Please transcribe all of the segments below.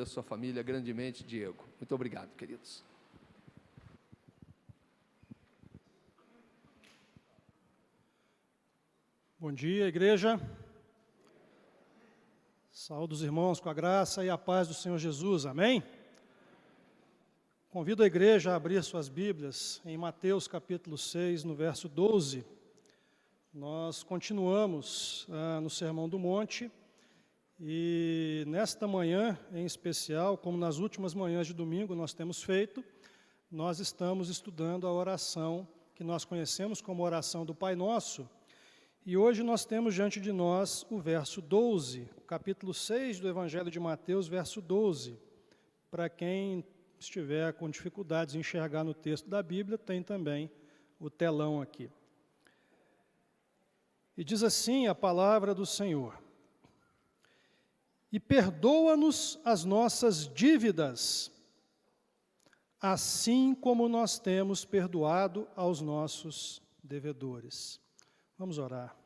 a sua família grandemente, Diego. Muito obrigado, queridos. Bom dia, igreja. Saúdo os irmãos com a graça e a paz do Senhor Jesus. Amém? Convido a igreja a abrir suas Bíblias em Mateus capítulo 6, no verso 12. Nós continuamos no Sermão do Monte e nesta manhã, em especial, como nas últimas manhãs de domingo nós temos feito, nós estamos estudando a oração que nós conhecemos como oração do Pai Nosso. E hoje nós temos diante de nós o verso 12, capítulo 6 do Evangelho de Mateus, verso 12. Para quem estiver com dificuldades em enxergar no texto da Bíblia, tem também o telão aqui. E diz assim a palavra do Senhor: e perdoa-nos as nossas dívidas, assim como nós temos perdoado aos nossos devedores. Vamos orar.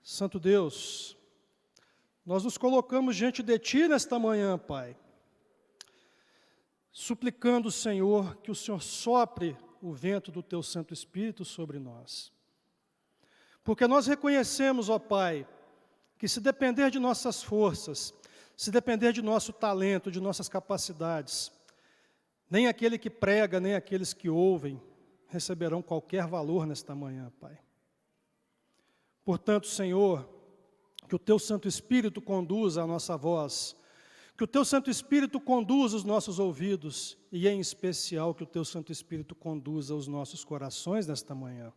Santo Deus, nós nos colocamos diante de Ti nesta manhã, Pai, suplicando, Senhor, que o Senhor sopre o vento do Teu Santo Espírito sobre nós. Porque nós reconhecemos, ó Pai, que se depender de nossas forças, se depender de nosso talento, de nossas capacidades, nem aquele que prega, nem aqueles que ouvem, receberão qualquer valor nesta manhã, Pai. Portanto, Senhor, que o Teu Santo Espírito conduza a nossa voz, que o Teu Santo Espírito conduza os nossos ouvidos, e em especial que o Teu Santo Espírito conduza os nossos corações nesta manhã.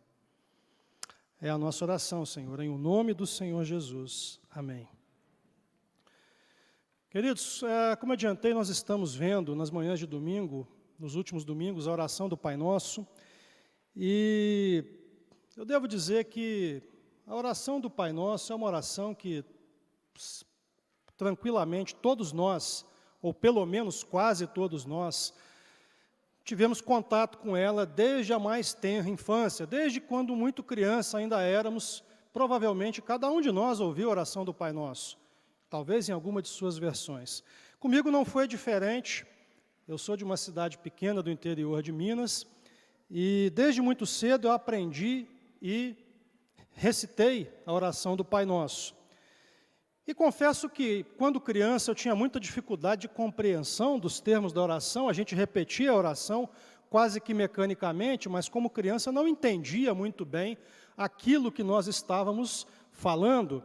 É a nossa oração, Senhor, em o nome do Senhor Jesus. Amém. Queridos, como adiantei, nós estamos vendo nas manhãs de domingo, nos últimos domingos, a oração do Pai Nosso, e eu devo dizer que a oração do Pai Nosso é uma oração que, tranquilamente, todos nós, ou pelo menos quase todos nós, tivemos contato com ela desde a mais tenra infância, desde quando muito criança ainda éramos, provavelmente cada um de nós ouviu a oração do Pai Nosso, talvez em alguma de suas versões. Comigo não foi diferente, eu sou de uma cidade pequena do interior de Minas, e desde muito cedo eu aprendi e recitei a oração do Pai Nosso. E confesso que, quando criança, eu tinha muita dificuldade de compreensão dos termos da oração, a gente repetia a oração quase que mecanicamente, mas como criança não entendia muito bem aquilo que nós estávamos falando.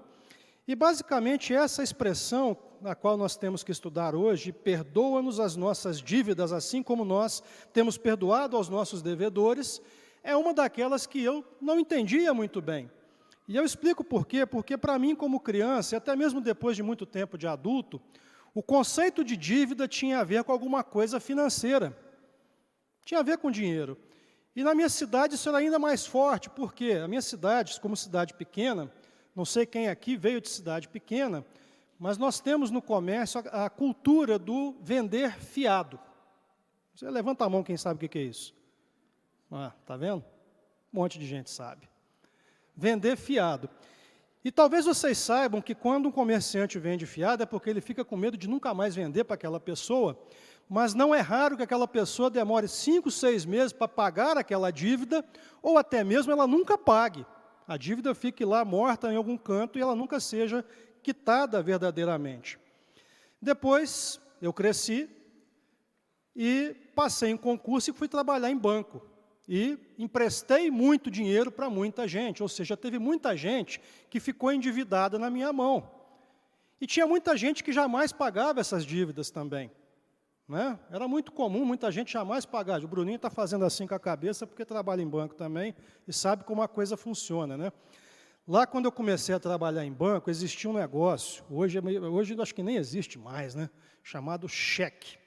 E basicamente essa expressão, na qual nós temos que estudar hoje, perdoa-nos as nossas dívidas, assim como nós temos perdoado aos nossos devedores, é uma daquelas que eu não entendia muito bem. E eu explico por quê, porque para mim como criança, e até mesmo depois de muito tempo de adulto, o conceito de dívida tinha a ver com alguma coisa financeira, tinha a ver com dinheiro. E na minha cidade isso era ainda mais forte, porque a minha cidade, como cidade pequena, não sei quem aqui veio de cidade pequena, mas nós temos no comércio a cultura do vender fiado. Você levanta a mão quem sabe o que é isso. Tá vendo? Um monte de gente sabe. Vender fiado. E talvez vocês saibam que quando um comerciante vende fiado é porque ele fica com medo de nunca mais vender para aquela pessoa, mas não é raro que aquela pessoa demore 5, 6 meses para pagar aquela dívida, ou até mesmo ela nunca pague. A dívida fique lá morta em algum canto e ela nunca seja quitada verdadeiramente. Depois eu cresci e passei em concurso e fui trabalhar em banco. E emprestei muito dinheiro para muita gente, ou seja, teve muita gente que ficou endividada na minha mão. E tinha muita gente que jamais pagava essas dívidas também. Né? Era muito comum, muita gente jamais pagar. O Bruninho está fazendo assim com a cabeça porque trabalha em banco também e sabe como a coisa funciona. Né? Lá quando eu comecei a trabalhar em banco, existia um negócio, hoje acho que nem existe mais, né? Chamado cheque.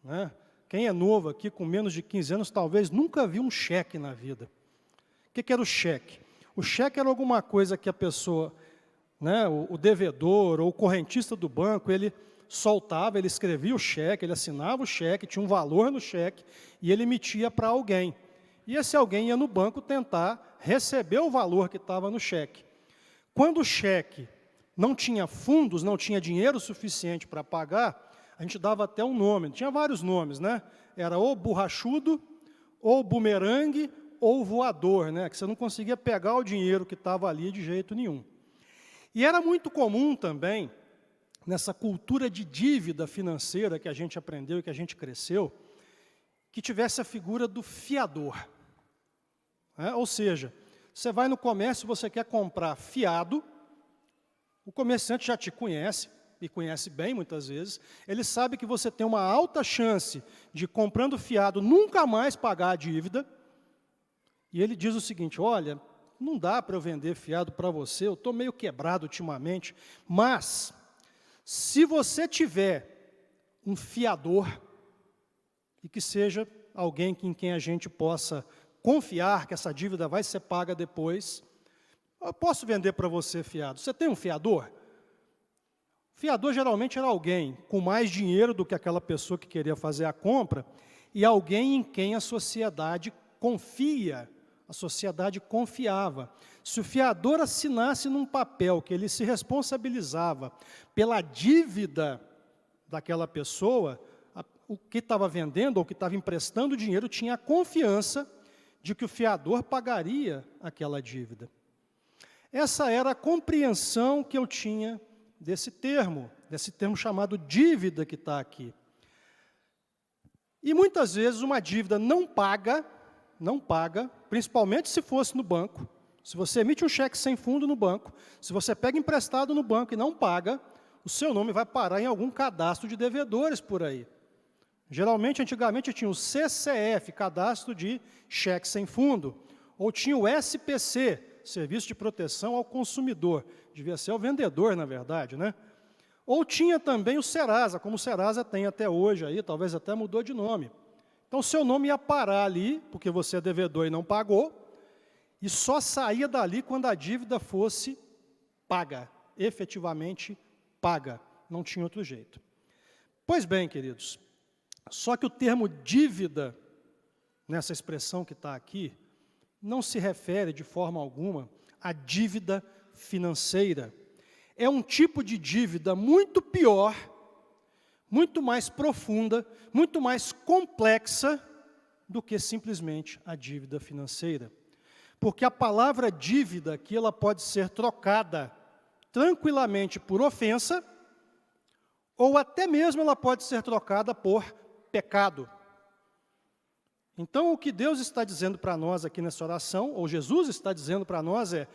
Né? Quem é novo aqui, com menos de 15 anos, talvez nunca viu um cheque na vida. O que era o cheque? O cheque era alguma coisa que a pessoa, né, o devedor ou o correntista do banco, ele soltava, ele escrevia o cheque, ele assinava o cheque, tinha um valor no cheque, e ele emitia para alguém. E esse alguém ia no banco tentar receber o valor que estava no cheque. Quando o cheque não tinha fundos, não tinha dinheiro suficiente para pagar, a gente dava até um nome, tinha vários nomes, né? Era ou borrachudo, ou bumerangue, ou voador, né? Que você não conseguia pegar o dinheiro que estava ali de jeito nenhum. E era muito comum também, nessa cultura de dívida financeira que a gente aprendeu e que a gente cresceu, que tivesse a figura do fiador. Ou seja, você vai no comércio, você quer comprar fiado, o comerciante já te conhece, e conhece bem muitas vezes, ele sabe que você tem uma alta chance de, comprando fiado, nunca mais pagar a dívida, e ele diz o seguinte: olha, não dá para eu vender fiado para você, eu estou meio quebrado ultimamente, mas se você tiver um fiador, e que seja alguém em quem a gente possa confiar que essa dívida vai ser paga depois, eu posso vender para você fiado. Você tem um fiador? Fiador geralmente era alguém com mais dinheiro do que aquela pessoa que queria fazer a compra, e alguém em quem a sociedade confia, a sociedade confiava. Se o fiador assinasse num papel que ele se responsabilizava pela dívida daquela pessoa, o que estava vendendo ou que estava emprestando dinheiro tinha a confiança de que o fiador pagaria aquela dívida. Essa era a compreensão que eu tinha desse termo chamado dívida que está aqui. E muitas vezes uma dívida não paga, principalmente se fosse no banco. Se você emite um cheque sem fundo no banco, se você pega emprestado no banco e não paga, o seu nome vai parar em algum cadastro de devedores por aí. Geralmente, antigamente, tinha o CCF, Cadastro de Cheque Sem Fundo, ou tinha o SPC, Serviço de Proteção ao Consumidor, devia ser o vendedor, na verdade, né? Ou tinha também o Serasa, como o Serasa tem até hoje, aí, talvez até mudou de nome. Então, o seu nome ia parar ali, porque você é devedor e não pagou, e só saía dali quando a dívida fosse paga, efetivamente paga, não tinha outro jeito. Pois bem, queridos, só que o termo dívida, nessa expressão que está aqui, não se refere de forma alguma à dívida financeira. É um tipo de dívida muito pior, muito mais profunda, muito mais complexa do que simplesmente a dívida financeira. Porque a palavra dívida aqui, ela pode ser trocada tranquilamente por ofensa, ou até mesmo ela pode ser trocada por pecado. Então, o que Deus está dizendo para nós aqui nessa oração, ou Jesus está dizendo para nós é: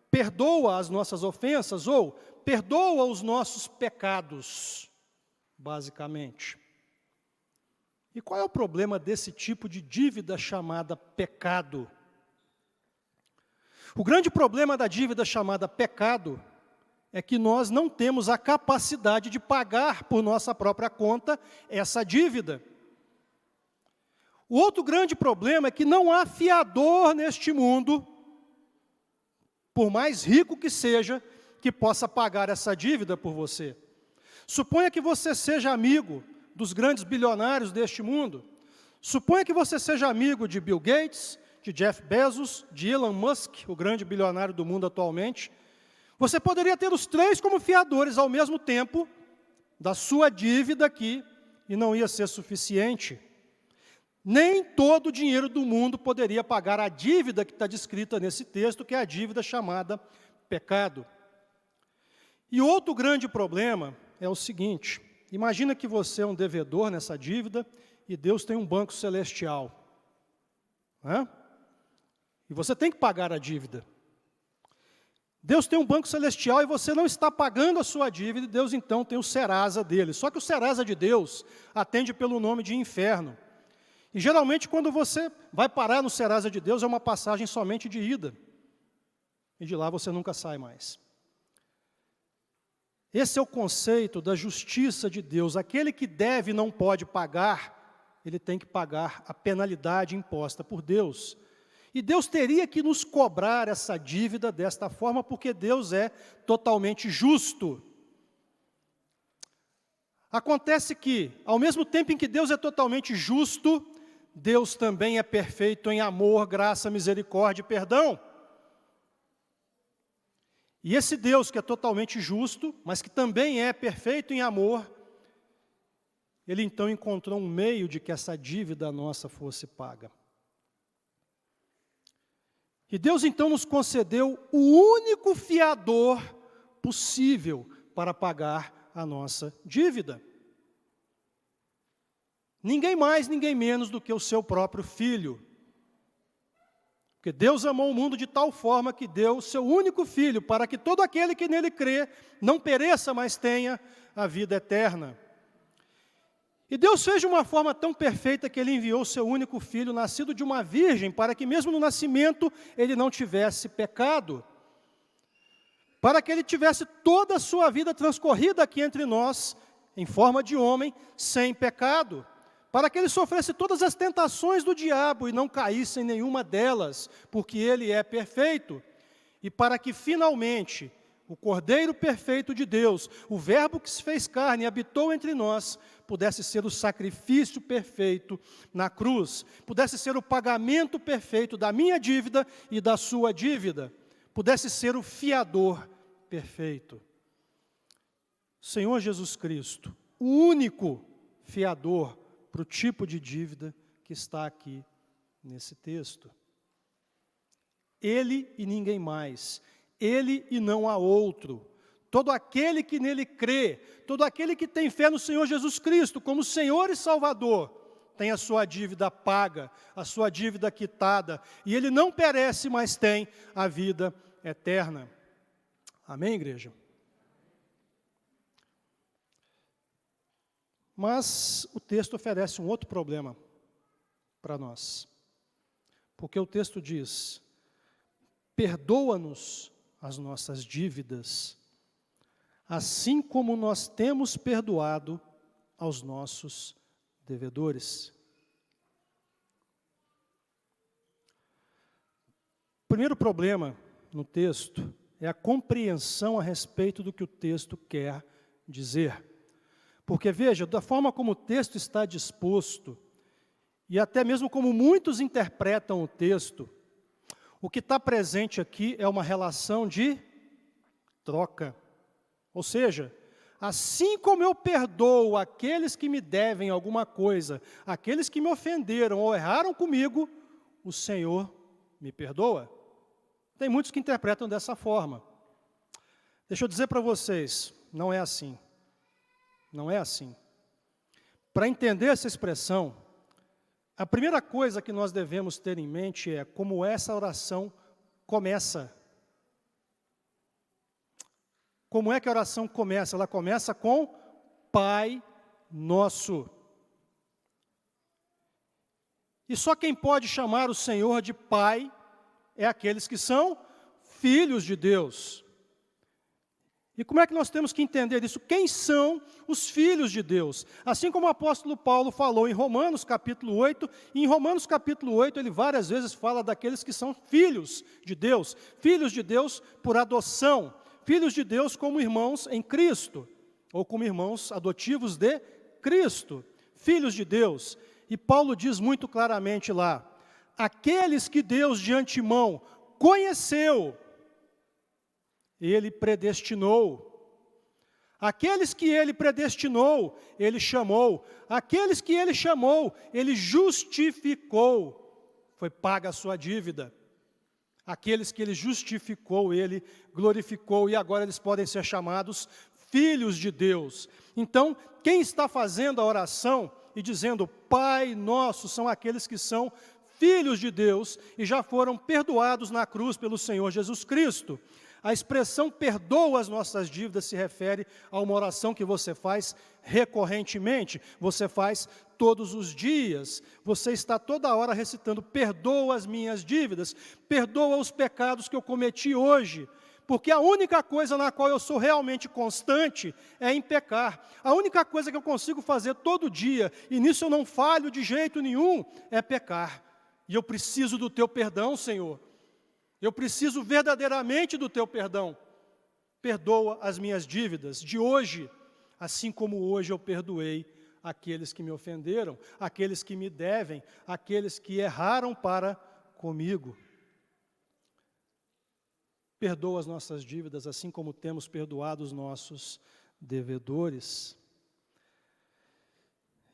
perdoa as nossas ofensas, ou perdoa os nossos pecados, basicamente. E qual é o problema desse tipo de dívida chamada pecado? O grande problema da dívida chamada pecado é que nós não temos a capacidade de pagar por nossa própria conta essa dívida. O outro grande problema é que não há fiador neste mundo, por mais rico que seja, que possa pagar essa dívida por você. Suponha que você seja amigo dos grandes bilionários deste mundo. Suponha que você seja amigo de Bill Gates, de Jeff Bezos, de Elon Musk, o grande bilionário do mundo atualmente. Você poderia ter os três como fiadores ao mesmo tempo da sua dívida aqui, e não ia ser suficiente. Nem todo o dinheiro do mundo poderia pagar a dívida que está descrita nesse texto, que é a dívida chamada pecado. E outro grande problema é o seguinte: imagina que você é um devedor nessa dívida e Deus tem um banco celestial. E você tem que pagar a dívida. Deus tem um banco celestial e você não está pagando a sua dívida, e Deus então tem o Serasa dele. Só que o Serasa de Deus atende pelo nome de inferno. E geralmente quando você vai parar no Serasa de Deus é uma passagem somente de ida. E de lá você nunca sai mais. Esse é o conceito da justiça de Deus. Aquele que deve e não pode pagar, ele tem que pagar a penalidade imposta por Deus. E Deus teria que nos cobrar essa dívida desta forma, porque Deus é totalmente justo. Acontece que, ao mesmo tempo em que Deus é totalmente justo, Deus também é perfeito em amor, graça, misericórdia e perdão. E esse Deus que é totalmente justo, mas que também é perfeito em amor, Ele então encontrou um meio de que essa dívida nossa fosse paga. E Deus então nos concedeu o único fiador possível para pagar a nossa dívida. Ninguém mais, ninguém menos do que o seu próprio Filho. Porque Deus amou o mundo de tal forma que deu o seu único Filho, para que todo aquele que nele crê não pereça, mas tenha a vida eterna. E Deus fez de uma forma tão perfeita que Ele enviou o seu único Filho, nascido de uma virgem, para que mesmo no nascimento ele não tivesse pecado. Para que ele tivesse toda a sua vida transcorrida aqui entre nós, em forma de homem, sem pecado. Para que ele sofresse todas as tentações do diabo e não caísse em nenhuma delas, porque ele é perfeito. E para que finalmente o Cordeiro perfeito de Deus, o Verbo que se fez carne e habitou entre nós, pudesse ser o sacrifício perfeito na cruz, pudesse ser o pagamento perfeito da minha dívida e da sua dívida, pudesse ser o fiador perfeito. Senhor Jesus Cristo, o único fiador para o tipo de dívida que está aqui nesse texto. Ele e ninguém mais, Ele e não há outro. Todo aquele que nele crê, todo aquele que tem fé no Senhor Jesus Cristo como Senhor e Salvador, tem a sua dívida paga, a sua dívida quitada, e ele não perece, mas tem a vida eterna. Amém, igreja? Mas o texto oferece um outro problema para nós. Porque o texto diz: perdoa-nos as nossas dívidas, assim como nós temos perdoado aos nossos devedores. O primeiro problema no texto é a compreensão a respeito do que o texto quer dizer. Porque, veja, da forma como o texto está disposto, e até mesmo como muitos interpretam o texto, o que está presente aqui é uma relação de troca. Ou seja, assim como eu perdoo aqueles que me devem alguma coisa, aqueles que me ofenderam ou erraram comigo, o Senhor me perdoa. Tem muitos que interpretam dessa forma. Deixa eu dizer para vocês, não é assim. Não é assim. Para entender essa expressão, a primeira coisa que nós devemos ter em mente é como essa oração começa. Como é que a oração começa? Ela começa com Pai Nosso. E só quem pode chamar o Senhor de Pai é aqueles que são filhos de Deus. E como é que nós temos que entender isso? Quem são os filhos de Deus? Assim como o apóstolo Paulo falou em Romanos capítulo 8, e em Romanos capítulo 8 ele várias vezes fala daqueles que são filhos de Deus por adoção, filhos de Deus como irmãos em Cristo, ou como irmãos adotivos de Cristo, filhos de Deus. E Paulo diz muito claramente lá, aqueles que Deus de antemão conheceu, Ele predestinou. Aqueles que Ele predestinou, Ele chamou. Aqueles que Ele chamou, Ele justificou. Foi paga a sua dívida. Aqueles que Ele justificou, Ele glorificou. E agora eles podem ser chamados filhos de Deus. Então, quem está fazendo a oração e dizendo Pai Nosso, são aqueles que são filhos de Deus e já foram perdoados na cruz pelo Senhor Jesus Cristo. A expressão perdoa as nossas dívidas se refere a uma oração que você faz recorrentemente, você faz todos os dias, você está toda hora recitando, perdoa as minhas dívidas, perdoa os pecados que eu cometi hoje, porque a única coisa na qual eu sou realmente constante é em pecar. A única coisa que eu consigo fazer todo dia, e nisso eu não falho de jeito nenhum, é pecar. E eu preciso do teu perdão, Senhor. Eu preciso verdadeiramente do teu perdão. Perdoa as minhas dívidas de hoje, assim como hoje eu perdoei aqueles que me ofenderam, aqueles que me devem, aqueles que erraram para comigo. perdoa as nossas dívidas, assim como temos perdoado os nossos devedores.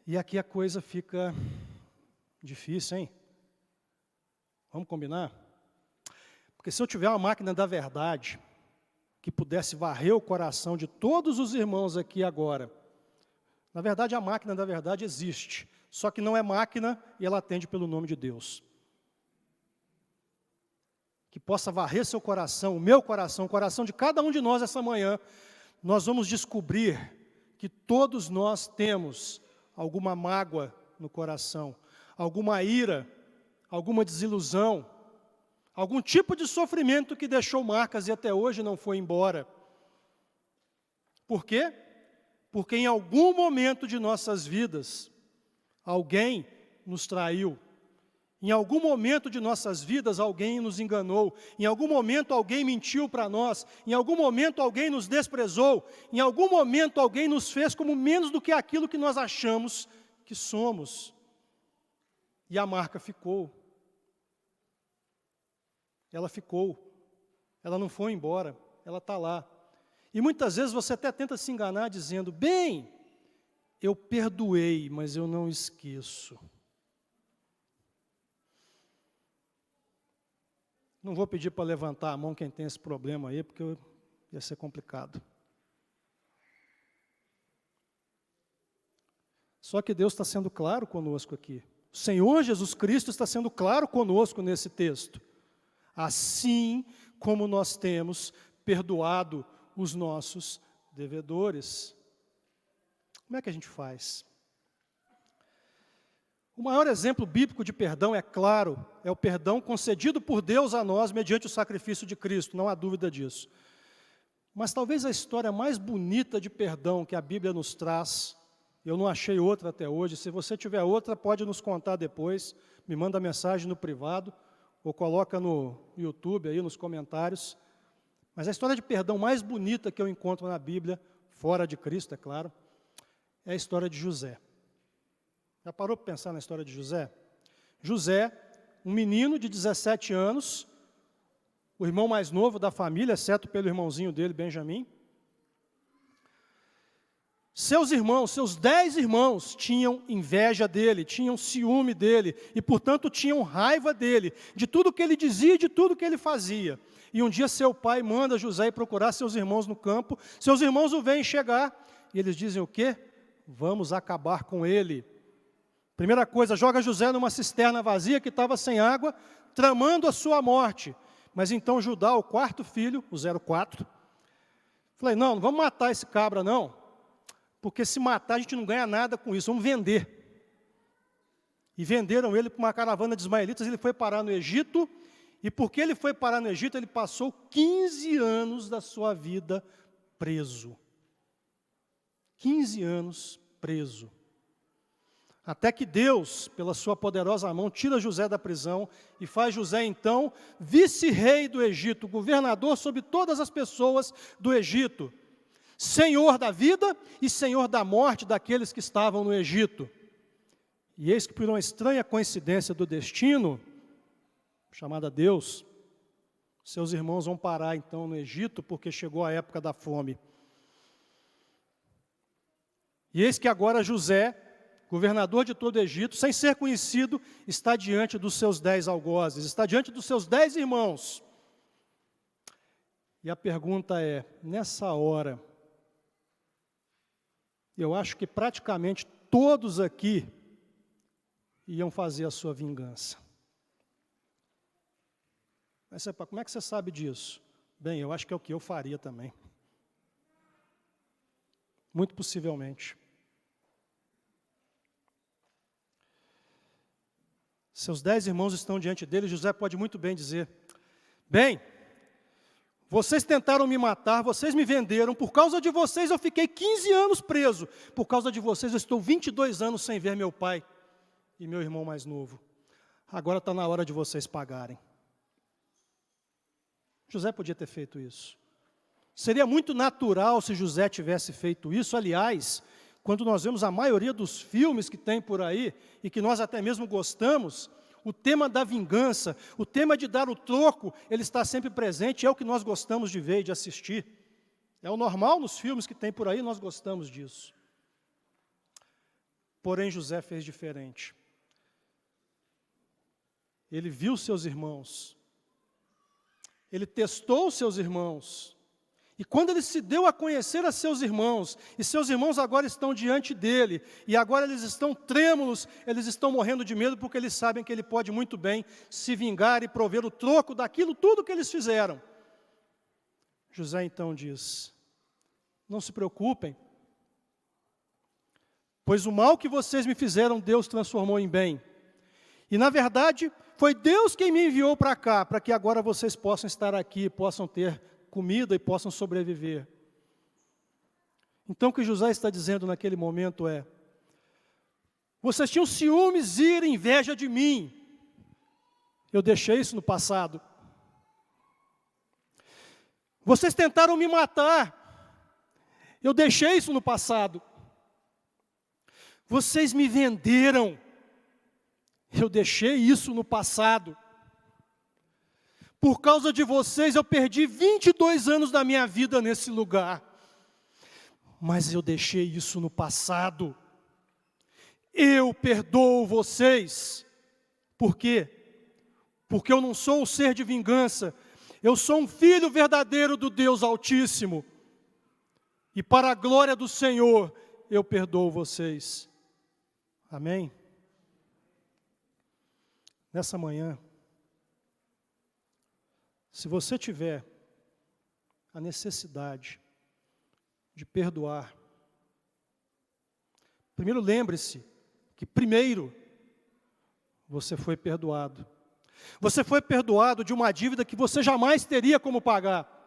E aqui a coisa fica difícil, hein? Vamos combinar? Porque se eu tiver uma máquina da verdade, que pudesse varrer o coração de todos os irmãos aqui agora, na verdade a máquina da verdade existe, só que não é máquina e ela atende pelo nome de Deus. Que possa varrer seu coração, o meu coração, o coração de cada um de nós essa manhã, nós vamos descobrir que todos nós temos alguma mágoa no coração, alguma ira, alguma desilusão, algum tipo de sofrimento que deixou marcas e até hoje não foi embora. Por quê? Porque em algum momento de nossas vidas, alguém nos traiu. Em algum momento de nossas vidas, alguém nos enganou. Em algum momento, alguém mentiu para nós. Em algum momento, alguém nos desprezou. Em algum momento, alguém nos fez como menos do que aquilo que nós achamos que somos. E a marca ficou. Ela ficou. Ela não foi embora. Ela está lá. E muitas vezes você até tenta se enganar dizendo, bem, eu perdoei, mas eu não esqueço. Não vou pedir para levantar a mão quem tem esse problema aí, porque ia ser complicado. Só que Deus está sendo claro conosco aqui. O Senhor Jesus Cristo está sendo claro conosco nesse texto. Assim como nós temos perdoado os nossos devedores. Como é que a gente faz? O maior exemplo bíblico de perdão, é claro, é o perdão concedido por Deus a nós mediante o sacrifício de Cristo, não há dúvida disso. Mas talvez a história mais bonita de perdão que a Bíblia nos traz, eu não achei outra até hoje, se você tiver outra, pode nos contar depois, me manda mensagem no privado, ou coloca no YouTube, aí nos comentários. Mas a história de perdão mais bonita que eu encontro na Bíblia, fora de Cristo, é claro, é a história de José. Já parou para pensar na história de José? José, um menino de 17 anos, o irmão mais novo da família, exceto pelo irmãozinho dele, Benjamim. Seus irmãos, seus 10 irmãos, tinham inveja dele, tinham ciúme dele, e portanto tinham raiva dele, de tudo que ele dizia e de tudo que ele fazia. E um dia seu pai manda José ir procurar seus irmãos no campo, seus irmãos o veem chegar, e eles dizem o quê? Vamos acabar com ele. Primeira coisa, joga José numa cisterna vazia que estava sem água, tramando a sua morte. Mas então Judá, o quarto filho, o 04, falei, não vamos matar esse cabra não, porque se matar a gente não ganha nada com isso, vamos vender. E venderam ele para uma caravana de ismaelitas, ele foi parar no Egito, e porque ele foi parar no Egito, ele passou 15 anos da sua vida preso. 15 anos preso. Até que Deus, pela sua poderosa mão, tira José da prisão e faz José, então, vice-rei do Egito, governador sobre todas as pessoas do Egito, senhor da vida e senhor da morte daqueles que estavam no Egito. E eis que, por uma estranha coincidência do destino, chamada Deus, seus irmãos vão parar, então, no Egito, porque chegou a época da fome. E eis que agora José, governador de todo o Egito, sem ser conhecido, está diante dos seus 10 algozes, está diante dos seus 10 irmãos. E a pergunta é, nessa hora, eu acho que praticamente todos aqui iam fazer a sua vingança. Mas como é que você sabe disso? Bem, eu acho que é o que eu faria também. Muito possivelmente. Seus 10 irmãos estão diante dele, José pode muito bem dizer, bem, vocês tentaram me matar, vocês me venderam, por causa de vocês eu fiquei 15 anos preso, por causa de vocês eu estou 22 anos sem ver meu pai e meu irmão mais novo. Agora está na hora de vocês pagarem. José podia ter feito isso. Seria muito natural se José tivesse feito isso, aliás, quando nós vemos a maioria dos filmes que tem por aí, e que nós até mesmo gostamos, O tema da vingança, o tema de dar o troco, ele está sempre presente, é o que nós gostamos de ver e de assistir. É o normal nos filmes que tem por aí, nós gostamos disso. Porém, José fez diferente. Ele viu seus irmãos, ele testou seus irmãos, e quando ele se deu a conhecer a seus irmãos, e seus irmãos agora estão diante dele, e agora eles estão trêmulos, eles estão morrendo de medo, porque eles sabem que ele pode muito bem se vingar e prover o troco daquilo tudo que eles fizeram. José então diz: não se preocupem, pois o mal que vocês me fizeram, Deus transformou em bem. E na verdade, foi Deus quem me enviou para cá, para que agora vocês possam estar aqui, possam ter comida e possam sobreviver. Então o que José está dizendo naquele momento é: vocês tinham ciúmes, ira, inveja de mim. Eu deixei isso no passado. Vocês tentaram me matar. Eu deixei isso no passado. Vocês me venderam. Eu deixei isso no passado. Por causa de vocês, eu perdi 22 anos da minha vida nesse lugar. Mas eu deixei isso no passado. Eu perdoo vocês. Por quê? Porque eu não sou um ser de vingança. Eu sou um filho verdadeiro do Deus Altíssimo. E para a glória do Senhor, eu perdoo vocês. Amém? Nessa manhã, se você tiver a necessidade de perdoar, primeiro lembre-se que primeiro você foi perdoado. Você foi perdoado de uma dívida que você jamais teria como pagar.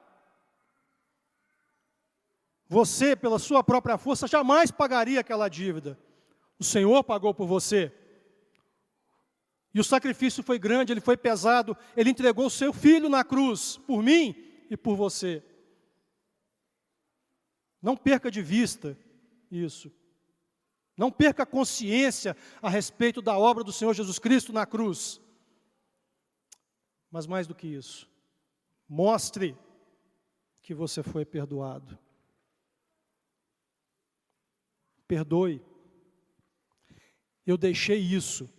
Você, pela sua própria força, jamais pagaria aquela dívida. O Senhor pagou por você. E o sacrifício foi grande, ele foi pesado, ele entregou o seu filho na cruz, por mim e por você. Não perca de vista isso. Não perca a consciência a respeito da obra do Senhor Jesus Cristo na cruz. Mas mais do que isso, mostre que você foi perdoado. Perdoe. Eu deixei isso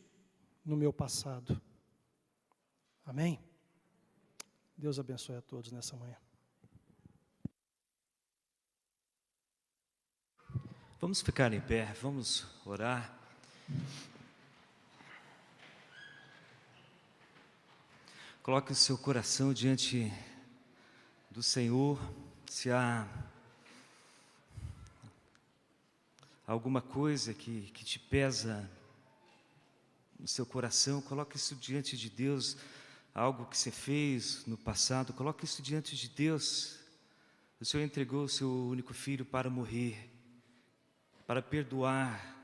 no meu passado. Amém? Deus abençoe a todos nessa manhã. Vamos ficar em pé, vamos orar. Coloque o seu coração diante do Senhor. Se há alguma coisa que te pesa no seu coração, coloque isso diante de Deus. Algo que você fez no passado, coloque isso diante de Deus. O Senhor entregou o seu único filho para morrer, para perdoar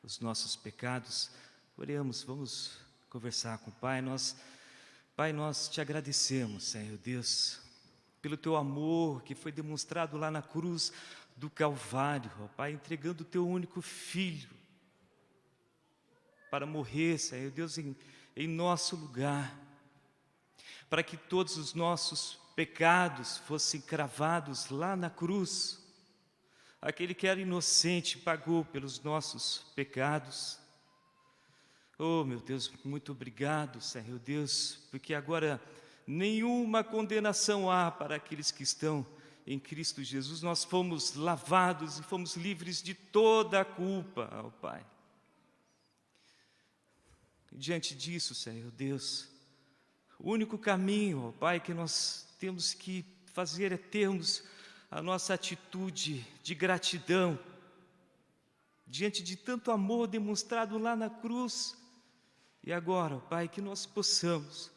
os nossos pecados. Oremos, vamos conversar com o Pai. Pai, nós te agradecemos, Senhor Deus, pelo teu amor que foi demonstrado lá na cruz do Calvário, ó Pai, entregando o teu único filho para morrer, Senhor Deus, em nosso lugar, para que todos os nossos pecados fossem cravados lá na cruz. Aquele que era inocente pagou pelos nossos pecados. Oh, meu Deus, muito obrigado, Senhor Deus, porque agora nenhuma condenação há para aqueles que estão em Cristo Jesus. Nós fomos lavados e fomos livres de toda a culpa, ó Pai. E diante disso, Senhor Deus, o único caminho, ó Pai, que nós temos que fazer é termos a nossa atitude de gratidão diante de tanto amor demonstrado lá na cruz. E agora, ó Pai, que nós possamos,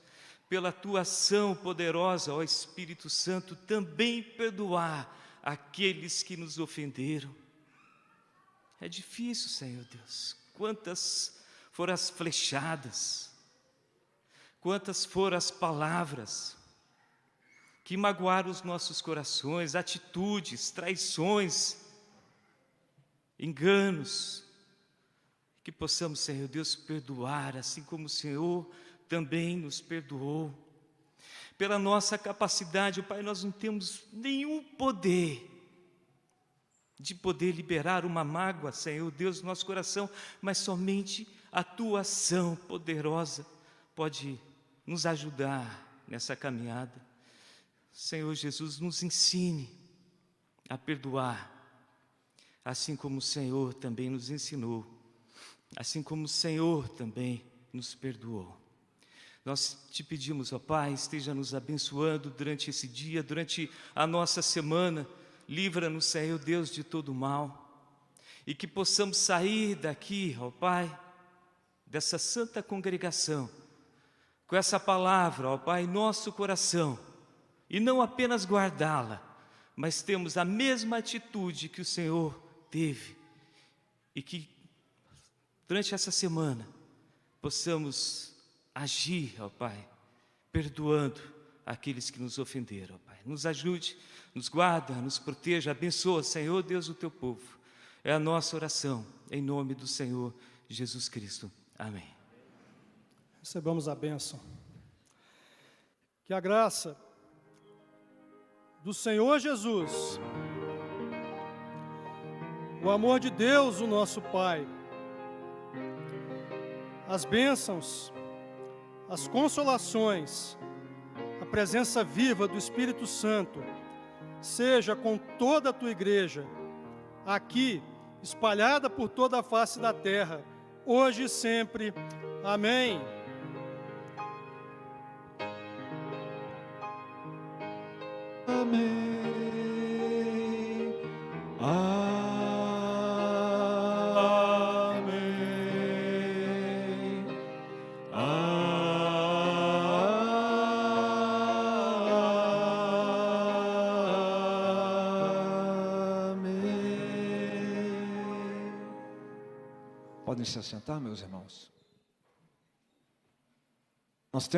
pela Tua ação poderosa, ó Espírito Santo, também perdoar aqueles que nos ofenderam. É difícil, Senhor Deus. Quantas foram as flechadas, quantas foram as palavras que magoaram os nossos corações, atitudes, traições, enganos. Que possamos, Senhor Deus, perdoar, assim como o Senhor também nos perdoou. Pela nossa capacidade, Pai, nós não temos nenhum poder de poder liberar uma mágoa, Senhor Deus, no nosso coração, mas somente a Tua ação poderosa pode nos ajudar nessa caminhada. Senhor Jesus, nos ensine a perdoar, assim como o Senhor também nos ensinou, assim como o Senhor também nos perdoou. Nós te pedimos, ó Pai, esteja nos abençoando durante esse dia, durante a nossa semana. Livra-nos, Senhor Deus, de todo mal, e que possamos sair daqui, ó Pai, dessa santa congregação, com essa palavra, ó Pai, em nosso coração, e não apenas guardá-la, mas temos a mesma atitude que o Senhor teve, e que durante essa semana possamos agir, ó Pai, perdoando aqueles que nos ofenderam, ó Pai. Nos ajude, nos guarda, nos proteja, abençoa, Senhor Deus, o Teu povo. É a nossa oração, em nome do Senhor Jesus Cristo. Amém. Recebamos a bênção. Que a graça do Senhor Jesus, o amor de Deus, o nosso Pai, as bênçãos, as consolações, a presença viva do Espírito Santo, seja com toda a Tua igreja, aqui, espalhada por toda a face da terra, hoje e sempre. Amém. Amém. Podem se assentar, meus irmãos.